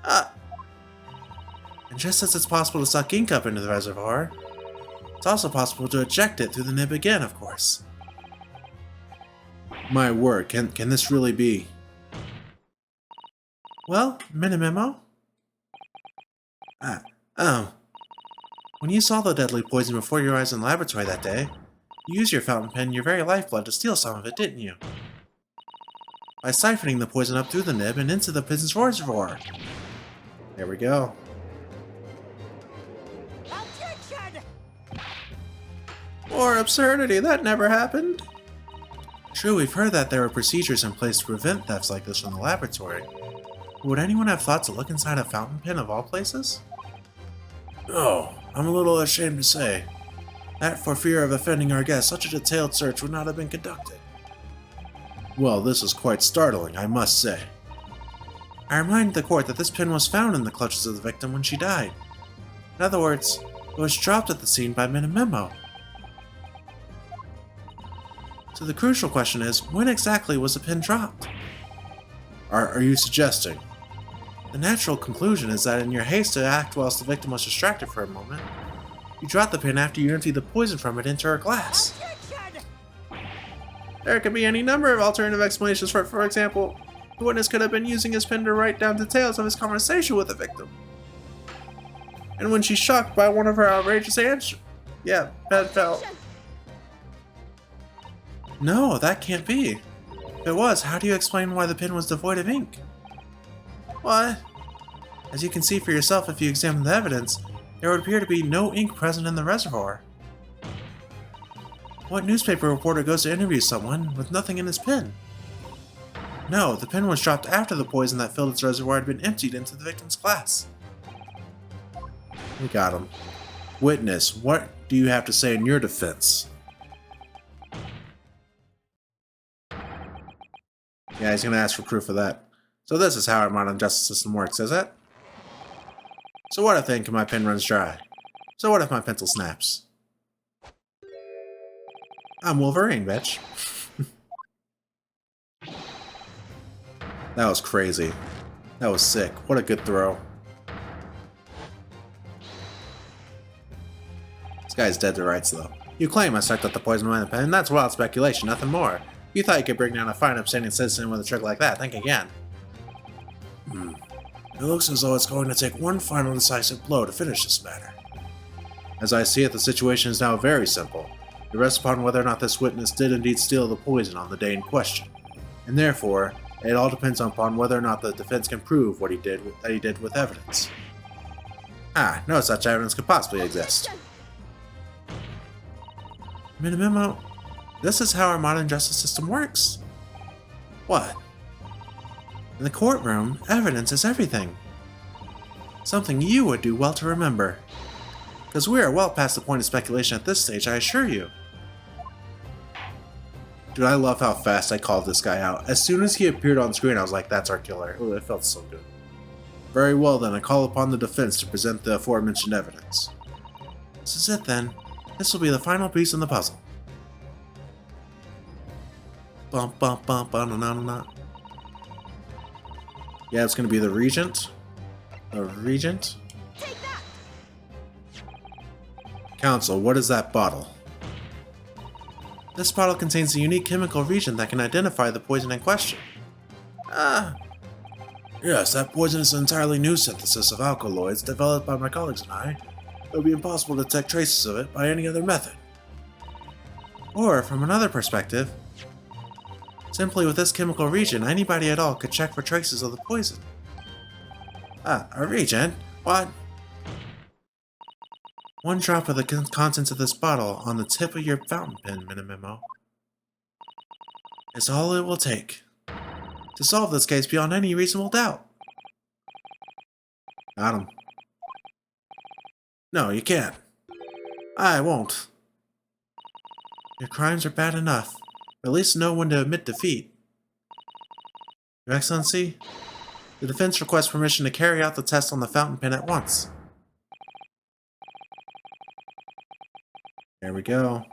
And just as it's possible to suck ink up into the reservoir, it's also possible to eject it through the nib again, of course. My word, can this really be? Well, mini-memo? When you saw the deadly poison before your eyes in the laboratory that day, you used your fountain pen and your very lifeblood to steal some of it, didn't you? By siphoning the poison up through the nib and into the piston's reservoir. There we go. Objection! More absurdity, that never happened. True, we've heard that there are procedures in place to prevent thefts like this from the laboratory. But would anyone have thought to look inside a fountain pen of all places? Oh, I'm a little ashamed to say that for fear of offending our guests, such a detailed search would not have been conducted. Well, this is quite startling, I must say. I remind the court that this pen was found in the clutches of the victim when she died. In other words, it was dropped at the scene by Minamemo. So the crucial question is, when exactly was the pin dropped? Are you suggesting? The natural conclusion is that in your haste to act whilst the victim was distracted for a moment, you dropped the pin after you emptied the poison from it into her glass. Objection! There could be any number of alternative explanations for it. For example, the witness could have been using his pen to write down details of his conversation with the victim. And when she's shocked by one of her outrageous answers, pen fell. Objection! No, that can't be. If it was, how do you explain why the pen was devoid of ink? What? As you can see for yourself if you examine the evidence, there would appear to be no ink present in the reservoir. What newspaper reporter goes to interview someone with nothing in his pen? No, the pen was dropped after the poison that filled its reservoir had been emptied into the victim's glass. We got him. Witness, what do you have to say in your defense? Yeah, he's gonna ask for proof of that. So this is how our modern justice system works, is it? So what if my pen runs dry? So what if my pencil snaps? I'm Wolverine, bitch. That was crazy. That was sick. What a good throw. This guy's dead to rights, though. You claim I sucked up the poison behind the pen. That's wild speculation, nothing more. You thought you could bring down a fine, upstanding citizen with a trick like that. Think again. It looks as though it's going to take one final decisive blow to finish this matter. As I see it, the situation is now very simple. It rests upon whether or not this witness did indeed steal the poison on the day in question. And therefore, it all depends upon whether or not the defense can prove what he did with evidence. No such evidence could possibly exist. Minimimo, this is how our modern justice system works. What? In the courtroom, evidence is everything. Something you would do well to remember. Because we are well past the point of speculation at this stage, I assure you. Dude, I love how fast I called this guy out. As soon as he appeared on screen, I was like, that's our killer. Ooh, it felt so good. Very well then, I call upon the defense to present the aforementioned evidence. This is it then. This will be the final piece in the puzzle. Bump, bump, bump, na. Yeah, it's gonna be the Regent. The Regent? Take that! Counsel, what is that bottle? This bottle contains a unique chemical reagent that can identify the poison in question. Yes, that poison is an entirely new synthesis of alkaloids developed by my colleagues and I. It would be impossible to detect traces of it by any other method. Or, from another perspective, simply with this chemical reagent, anybody at all could check for traces of the poison. A reagent? What? One drop of the contents of this bottle on the tip of your fountain pen, Minimimo, is all it will take to solve this case beyond any reasonable doubt. Got him. No, you can't. I won't. Your crimes are bad enough. At least know when to admit defeat. Your Excellency, the defense requests permission to carry out the test on the fountain pen at once. There we go.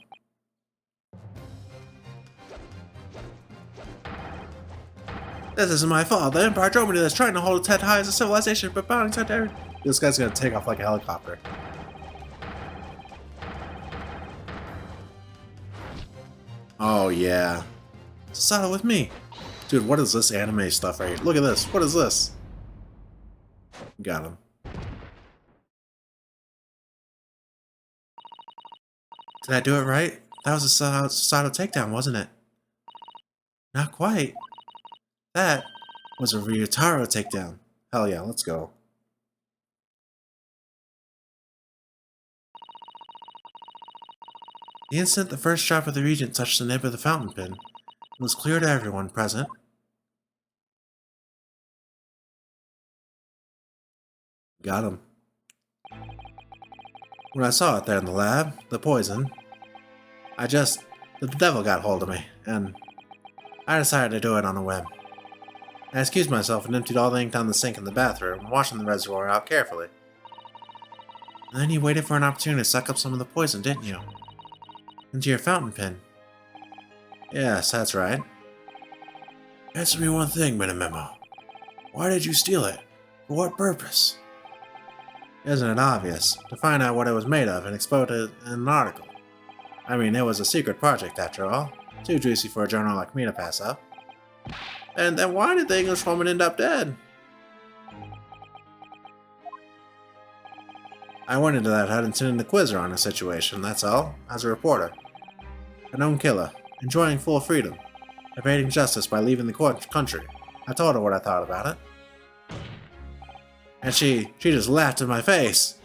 This isn't my fault. The Empire drove me to this, trying to hold its head high as a civilization, but bowing to there. This guy's gonna take off like a helicopter. Oh yeah. Susato with me. Dude, what is this anime stuff right here? Look at this. What is this? Got him. Did I do it right? That was a Susato takedown, wasn't it? Not quite. That was a Ryutaro takedown. Hell yeah, let's go. The instant the first drop of the reagent touched the nib of the fountain pen, it was clear to everyone present. Got him. When I saw it there in the lab, the poison, the devil got hold of me, and I decided to do it on a whim. I excused myself and emptied all the ink down the sink in the bathroom, washing the reservoir out carefully. And then you waited for an opportunity to suck up some of the poison, didn't you? Into your fountain pen. Yes, that's right. Answer me one thing, Minimemo. Why did you steal it? For what purpose? Isn't it obvious? To find out what it was made of and expose it in an article. I mean, it was a secret project after all. Too juicy for a journal like me to pass up. And then why did the Englishwoman end up dead? I went into that hut intending to quiz her on the situation, that's all, as a reporter. A known killer, enjoying full freedom, evading justice by leaving the country. I told her what I thought about it. And she just laughed in my face.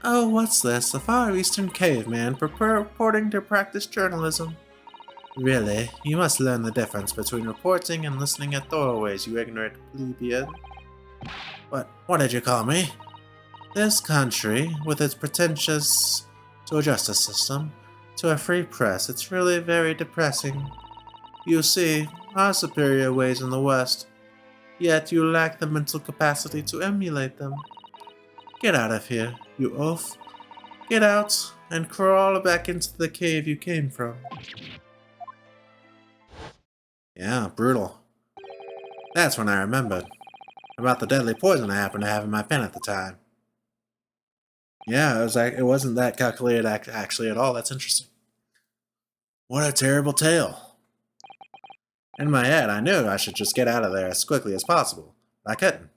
Oh, what's this? A Far Eastern caveman purporting to practice journalism. Really? You must learn the difference between reporting and listening at doorways, you ignorant plebeian. What did you call me? This country, with its pretentious to a justice system, to a free press, it's really very depressing. You see, our superior ways in the West, yet you lack the mental capacity to emulate them. Get out of here, you oaf. Get out and crawl back into the cave you came from. Yeah, brutal. That's when I remembered. About the deadly poison I happened to have in my pen at the time. Yeah, it wasn't that calculated actually at all. That's interesting. What a terrible tale. In my head, I knew I should just get out of there as quickly as possible, but I couldn't.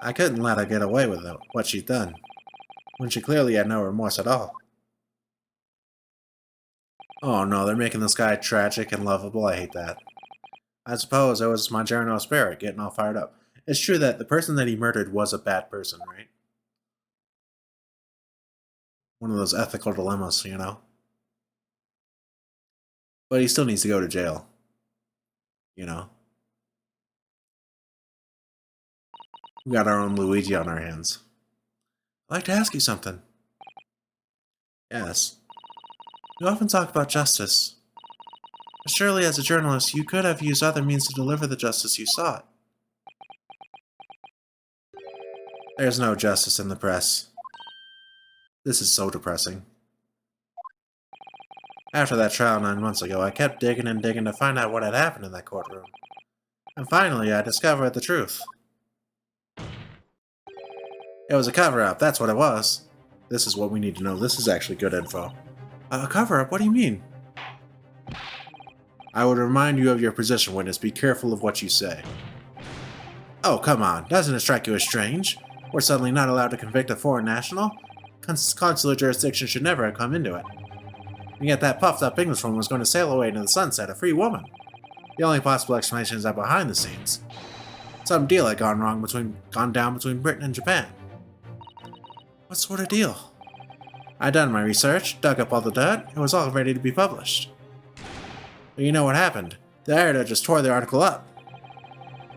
I couldn't let her get away with what she'd done, when she clearly had no remorse at all. Oh no, they're making this guy tragic and lovable. I hate that. I suppose it was my journal spirit getting all fired up. It's true that the person that he murdered was a bad person, right? One of those ethical dilemmas, you know? But he still needs to go to jail. You know? We got our own Luigi on our hands. I'd like to ask you something. Yes. You often talk about justice. But surely as a journalist, you could have used other means to deliver the justice you sought. There's no justice in the press. This is so depressing. After that trial 9 months ago, I kept digging and digging to find out what had happened in that courtroom. And finally, I discovered the truth. It was a cover-up, that's what it was. This is what we need to know. This is actually good info. A cover-up? What do you mean? I would remind you of your position, witness. Be careful of what you say. Oh, come on. Doesn't it strike you as strange? We're suddenly not allowed to convict a foreign national? Consular jurisdiction should never have come into it. And yet that puffed-up Englishwoman was going to sail away into the sunset, a free woman. The only possible explanation is that behind the scenes, some deal had gone down between Britain and Japan. What sort of deal? I'd done my research, dug up all the dirt, it was all ready to be published. But you know what happened? The editor just tore the article up.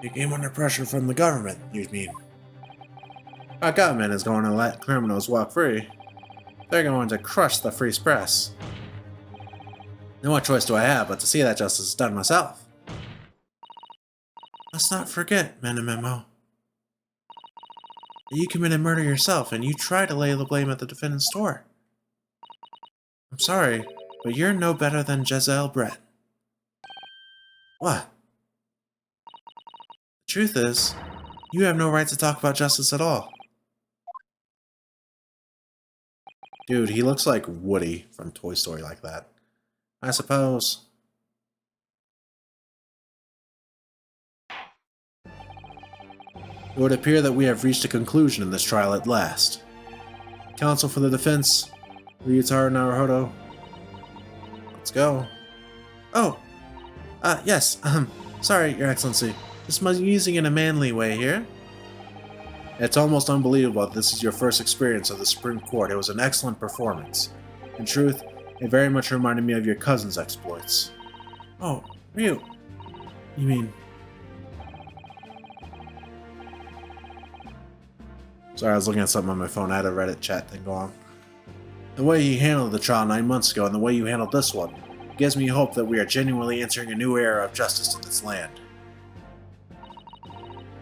It came under pressure from the government, you mean? Our government is going to let criminals walk free. They're going to crush the free press. And what choice do I have but to see that justice is done myself? Let's not forget, Menamemo, that you committed murder yourself and you tried to lay the blame at the defendant's door. I'm sorry, but you're no better than Giselle Brett. What? The truth is, you have no right to talk about justice at all. Dude, he looks like Woody from Toy Story like that. I suppose. It would appear that we have reached a conclusion in this trial at last. Counsel for the defense, Ryutaro Naruhodo. Let's go. Oh! Yes, sorry, Your Excellency. Just musing in a manly way here. It's almost unbelievable that this is your first experience of the Supreme Court. It was an excellent performance. In truth, it very much reminded me of your cousin's exploits. Oh, Ryu. You mean... Sorry, I was looking at something on my phone. I had a Reddit chat thing going on. The way you handled the trial 9 months ago and the way you handled this one gives me hope that we are genuinely entering a new era of justice in this land.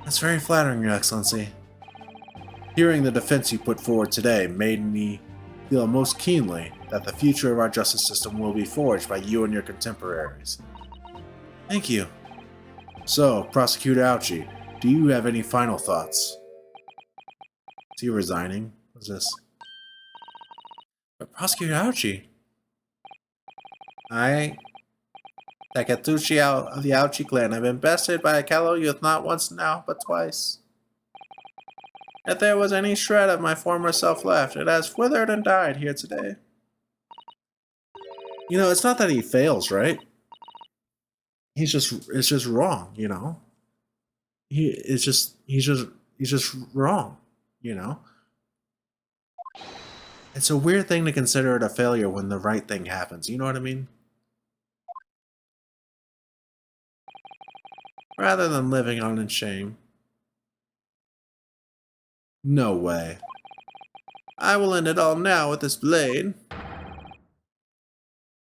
That's very flattering, Your Excellency. Hearing the defense you put forward today made me feel most keenly that the future of our justice system will be forged by you and your contemporaries. Thank you. So, Prosecutor Ouchie, do you have any final thoughts? Is he resigning? What's this? But Prosecutor Ouchie. Takatushi of the Ouchie clan have been bested by a callow youth not once now, but twice. If there was any shred of my former self left, it has withered and died here today. You know, it's not that he fails, right? It's just wrong, you know? He's just wrong, you know? It's a weird thing to consider it a failure when the right thing happens, you know what I mean? Rather than living on in shame. No way. I will end it all now with this blade.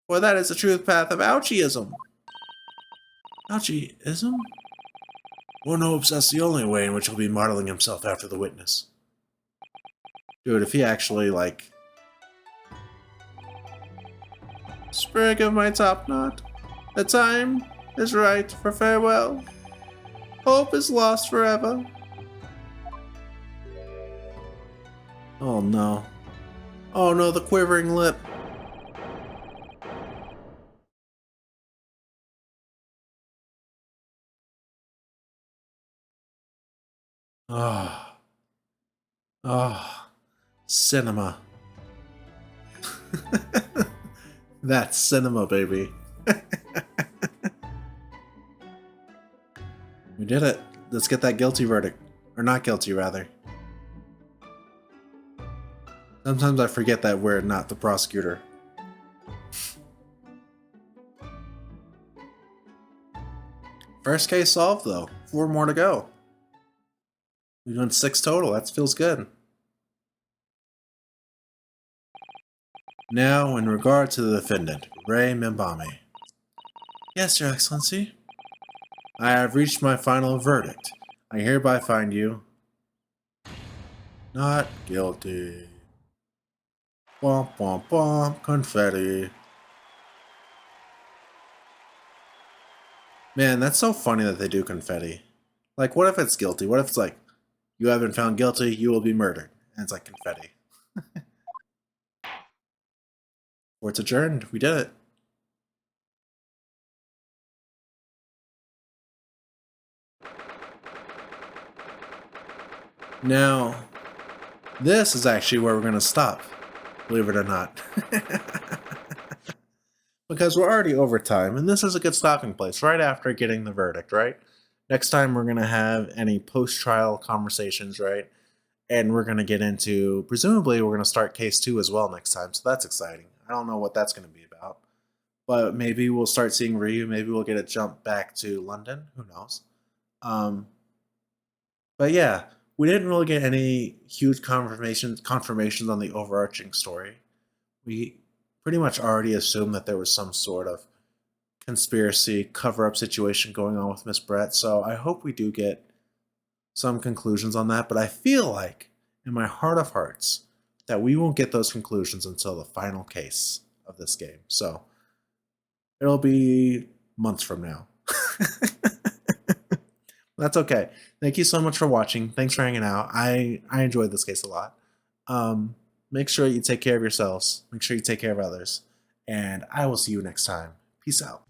For that is the truth path of Ouchieism. Ouchieism? Well, no, that's the only way in which he'll be modeling himself after the witness. Dude, if he actually, like... Sprig of my top knot. The time is right for farewell. Hope is lost forever. Oh no. Oh no, the quivering lip. Ah. Ah. Cinema. That's cinema, baby. We did it. Let's get that guilty verdict. Or not guilty, rather. Sometimes I forget that we're not the prosecutor. First case solved, though. 4 more to go. We've done 6 total. That feels good. Now, in regard to the defendant, Ray Mimbami. Yes, Your Excellency. I have reached my final verdict. I hereby find you not guilty. Womp womp womp, confetti. Man, that's so funny that they do confetti. Like, what if it's guilty? What if it's like, you have been found guilty, you will be murdered. And it's like confetti. Court's adjourned. We did it. Now, this is actually where we're going to stop, believe it or not. Because we're already over time, and this is a good stopping place, right after getting the verdict, right? Next time we're going to have any post-trial conversations, right? And we're going to get into, presumably we're going to start case 2 as well next time, so that's exciting. I don't know what that's going to be about. But maybe we'll start seeing Ryu, maybe we'll get a jump back to London, who knows. But yeah, we didn't really get any huge confirmations on the overarching story. We pretty much already assumed that there was some sort of conspiracy cover-up situation going on with Miss Brett, so I hope we do get some conclusions on that, but I feel like, in my heart of hearts, that we won't get those conclusions until the final case of this game. So, it'll be months from now. That's okay. Thank you so much for watching. Thanks for hanging out. I enjoyed this case a lot. Make sure you take care of yourselves. Make sure you take care of others. And I will see you next time. Peace out.